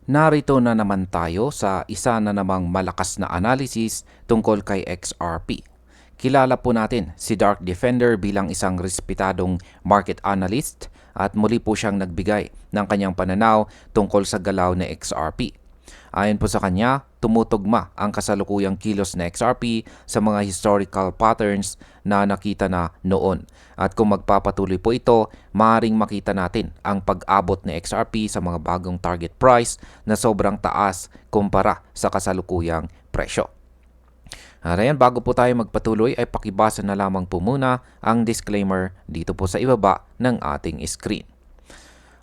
Narito na naman tayo sa isa na namang malakas na analysis tungkol kay XRP. Kilala po natin si Dark Defender bilang isang respetadong market analyst at muli po siyang nagbigay ng kanyang pananaw tungkol sa galaw na XRP. Ayon po sa kanya, tumutugma ang kasalukuyang kilos na XRP sa mga historical patterns na nakita na noon. At kung magpapatuloy po ito, maaaring makita natin ang pag-abot ng XRP sa mga bagong target price na sobrang taas kumpara sa kasalukuyang presyo. At ayan, bago po tayo magpatuloy ay pakibasa na lamang po muna ang disclaimer dito po sa ibaba ng ating screen.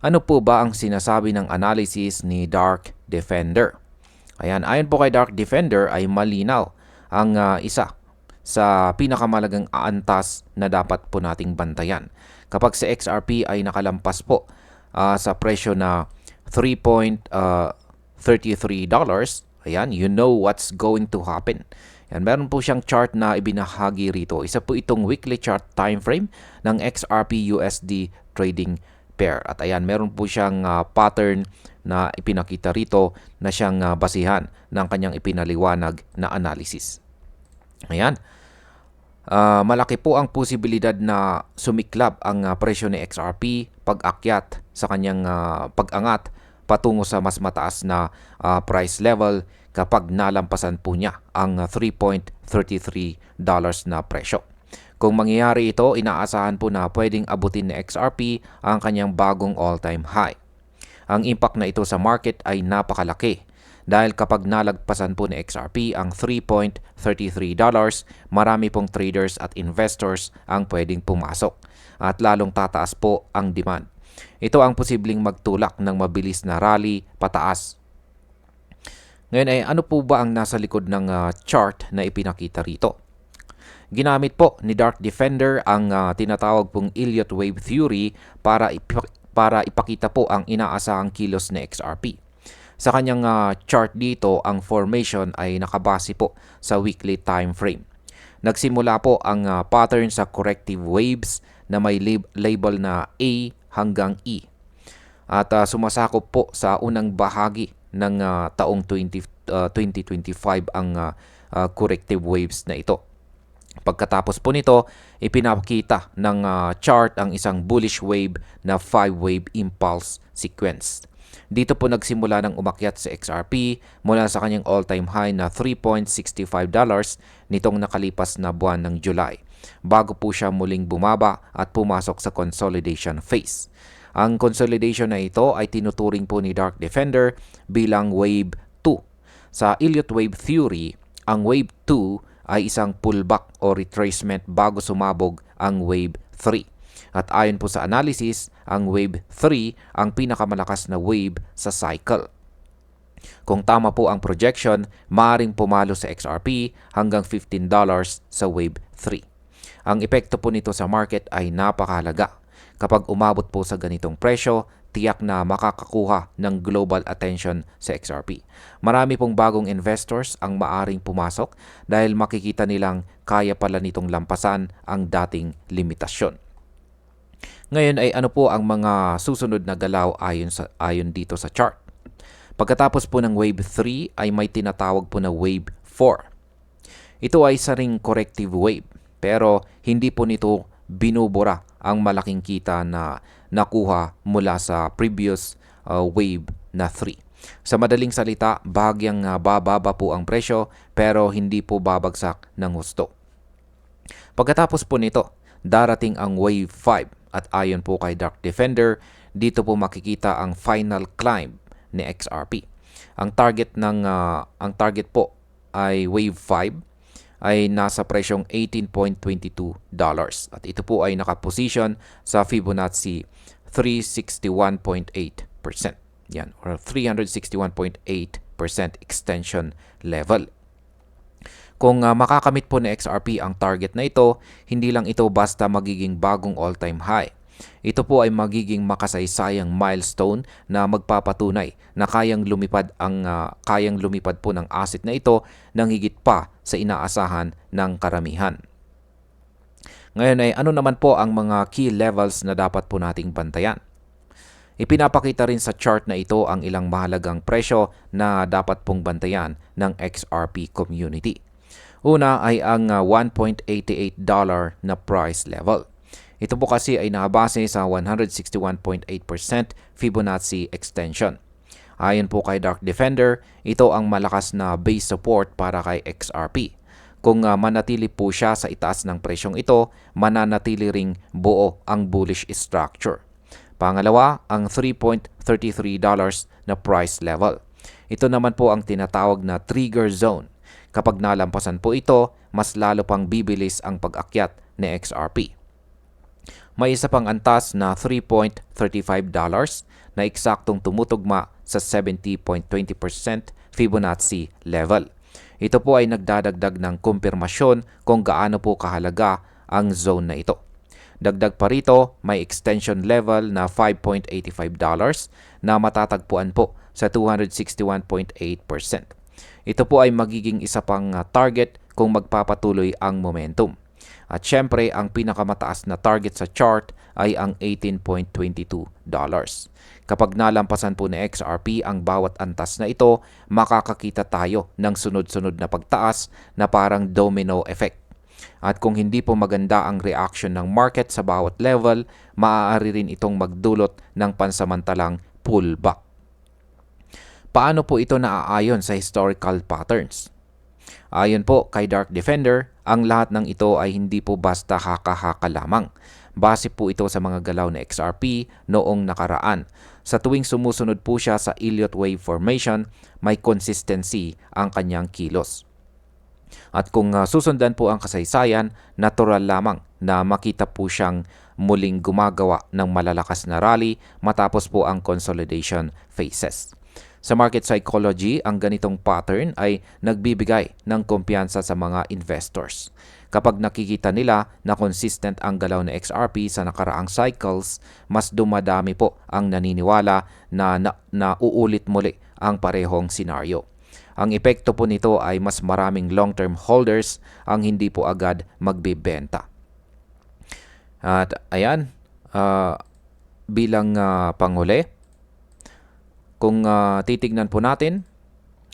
Ano po ba ang sinasabi ng analysis ni Dark Defender? Ayan, ayon po kay Dark Defender ay malinaw ang isa sa pinakamalagang aantas na dapat po nating bantayan. Kapag sa XRP ay nakalampas po sa presyo na $3.33, ayan, you know what's going to happen. Yan, meron po siyang chart na ibinahagi rito. Isa po itong weekly chart time frame ng XRP USD trading pair. At ayan, meron po siyang pattern na ipinakita rito na siyang basihan ng kanyang ipinaliwanag na analysis. Ayan. Malaki po ang posibilidad na sumiklab ang presyo ni XRP pag-akyat sa kanyang pag-angat patungo sa mas mataas na price level kapag nalampasan po niya ang $3.33 na presyo. Kung mangyayari ito, inaasahan po na pwedeng abutin ni XRP ang kanyang bagong all-time high. Ang impact na ito sa market ay napakalaki dahil kapag nalagpasan po ni XRP ang $3.33, marami pong traders at investors ang pwedeng pumasok at lalong tataas po ang demand. Ito ang posibleng magtulak ng mabilis na rally pataas. Ngayon ay ano po ba ang nasa likod ng chart na ipinakita rito? Ginamit po ni Dark Defender ang tinatawag pong Elliott Wave Theory para ipakita po ang inaasahang kilos na XRP. Sa kanyang chart dito, ang formation ay nakabase po sa weekly time frame. Nagsimula po ang pattern sa corrective waves na may label na A hanggang E. At sumasakop po sa unang bahagi ng taong 2025 ang corrective waves na ito. Pagkatapos po nito, ipinakita ng chart ang isang bullish wave na 5-wave impulse sequence. Dito po nagsimula ng umakyat sa XRP mula sa kanyang all-time high na $3.65 nitong nakalipas na buwan ng July, bago po siya muling bumaba at pumasok sa consolidation phase. Ang consolidation na ito ay tinuturing po ni Dark Defender bilang Wave 2. Sa Elliott Wave Theory, ang Wave 2 ay isang pullback o retracement bago sumabog ang Wave 3. At ayon po sa analysis, ang Wave 3 ang pinakamalakas na wave sa cycle. Kung tama po ang projection, maaaring pumalo sa XRP hanggang $15 sa Wave 3. Ang epekto po nito sa market ay napakahalaga. Kapag umabot po sa ganitong presyo, tiyak na makakakuha ng global attention sa XRP. Marami pong bagong investors ang maaring pumasok dahil makikita nilang kaya pala nitong lampasan ang dating limitasyon. Ngayon ay ano po ang mga susunod na galaw ayon dito sa chart. Pagkatapos po ng Wave 3 ay may tinatawag po na Wave 4. Ito ay isa ring corrective wave pero hindi po nito binubura ang malaking kita na nakuha mula sa previous wave na 3. Sa madaling salita, bahagyang bababa po ang presyo pero hindi po babagsak ng husto. Pagkatapos po nito, darating ang Wave 5 at ayon po kay Dark Defender, dito po makikita ang final climb ni XRP. Ang target po ay Wave 5 ay nasa presyong $18.22 at ito po ay nakaposition sa Fibonacci 361.8%. Yan, or 361.8% extension level. Kung makakamit po ni XRP ang target na ito, hindi lang ito basta magiging bagong all-time high. Ito po ay magiging makasaysayang milestone na magpapatunay na kayang lumipad po ng asset na ito ng higit pa sa inaasahan ng karamihan. Ngayon ay ano naman po ang mga key levels na dapat po nating bantayan? Ipinapakita rin sa chart na ito ang ilang mahalagang presyo na dapat pong bantayan ng XRP community. Una ay ang $1.88 na price level. Ito po kasi ay nakabase sa 161.8% Fibonacci extension. Ayon po kay Dark Defender, ito ang malakas na base support para kay XRP. Kung manatili po siya sa itaas ng presyong ito, mananatili ring buo ang bullish structure. Pangalawa, ang $3.33 na price level. Ito naman po ang tinatawag na trigger zone. Kapag nalampasan po ito, mas lalo pang bibilis ang pag-akyat ni XRP. May isa pang antas na $3.35 na eksaktong tumutugma sa 70.20% Fibonacci level. Ito po ay nagdadagdag ng kumpirmasyon kung gaano po kahalaga ang zone na ito. Dagdag pa rito, may extension level na $5.85 na matatagpuan po sa 261.8%. Ito po ay magiging isa pang target kung magpapatuloy ang momentum. At syempre, ang pinakamataas na target sa chart ay ang $18.22. Kapag nalampasan po ni XRP ang bawat antas na ito, makakakita tayo ng sunod-sunod na pagtaas na parang domino effect. At kung hindi po maganda ang reaction ng market sa bawat level, maaari rin itong magdulot ng pansamantalang pullback. Paano po ito naaayon sa historical patterns? Ayon po kay Dark Defender, ang lahat ng ito ay hindi po basta haka-haka lamang. Base po ito sa mga galaw na XRP noong nakaraan. Sa tuwing sumusunod po siya sa Elliott Wave Formation, may consistency ang kanyang kilos. At kung susundan po ang kasaysayan, natural lamang na makita po siyang muling gumagawa ng malalakas na rally matapos po ang consolidation phases. Sa market psychology, ang ganitong pattern ay nagbibigay ng kumpiyansa sa mga investors. Kapag nakikita nila na consistent ang galaw na XRP sa nakaraang cycles, mas dumadami po ang naniniwala na uulit muli ang parehong senaryo. Ang epekto po nito ay mas maraming long-term holders ang hindi po agad magbebenta. At ayan, bilang panghuli, kung titignan po natin,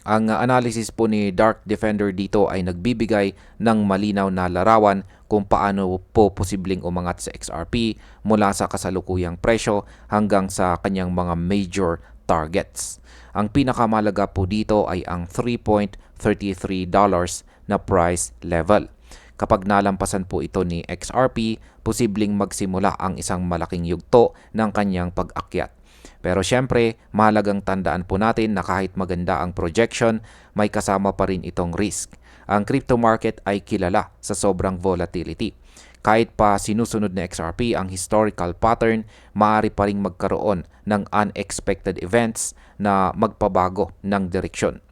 ang analysis po ni Dark Defender dito ay nagbibigay ng malinaw na larawan kung paano po posibleng umangat sa XRP mula sa kasalukuyang presyo hanggang sa kanyang mga major targets. Ang pinakamalaga po dito ay ang $3.33 na price level. Kapag nalampasan po ito ni XRP, posibleng magsimula ang isang malaking yugto ng kanyang pag-akyat. Pero syempre, mahalagang tandaan po natin na kahit maganda ang projection, may kasama pa rin itong risk. Ang crypto market ay kilala sa sobrang volatility. Kahit pa sinusunod na XRP ang historical pattern, maaari pa rin magkaroon ng unexpected events na magpabago ng direksyon.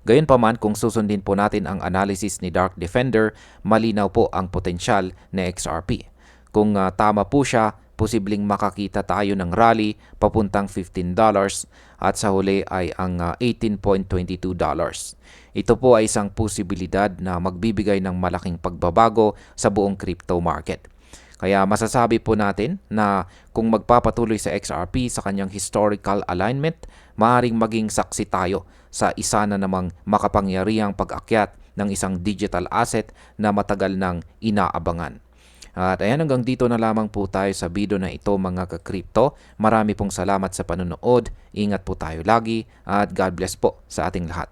Gayunpaman, kung susundin po natin ang analysis ni Dark Defender, malinaw po ang potensyal na XRP. Kung tama po siya, posibleng makakita tayo ng rally papuntang $15 at sa huli ay ang $18.22. Ito po ay isang posibilidad na magbibigay ng malaking pagbabago sa buong crypto market. Kaya masasabi po natin na kung magpapatuloy sa XRP sa kanyang historical alignment, maaaring maging saksi tayo sa isa na namang makapangyarihang pag-akyat ng isang digital asset na matagal nang inaabangan. At ayan, hanggang dito na lamang po tayo sa video na ito mga ka-crypto. Marami pong salamat sa panonood. Ingat po tayo lagi at God bless po sa ating lahat.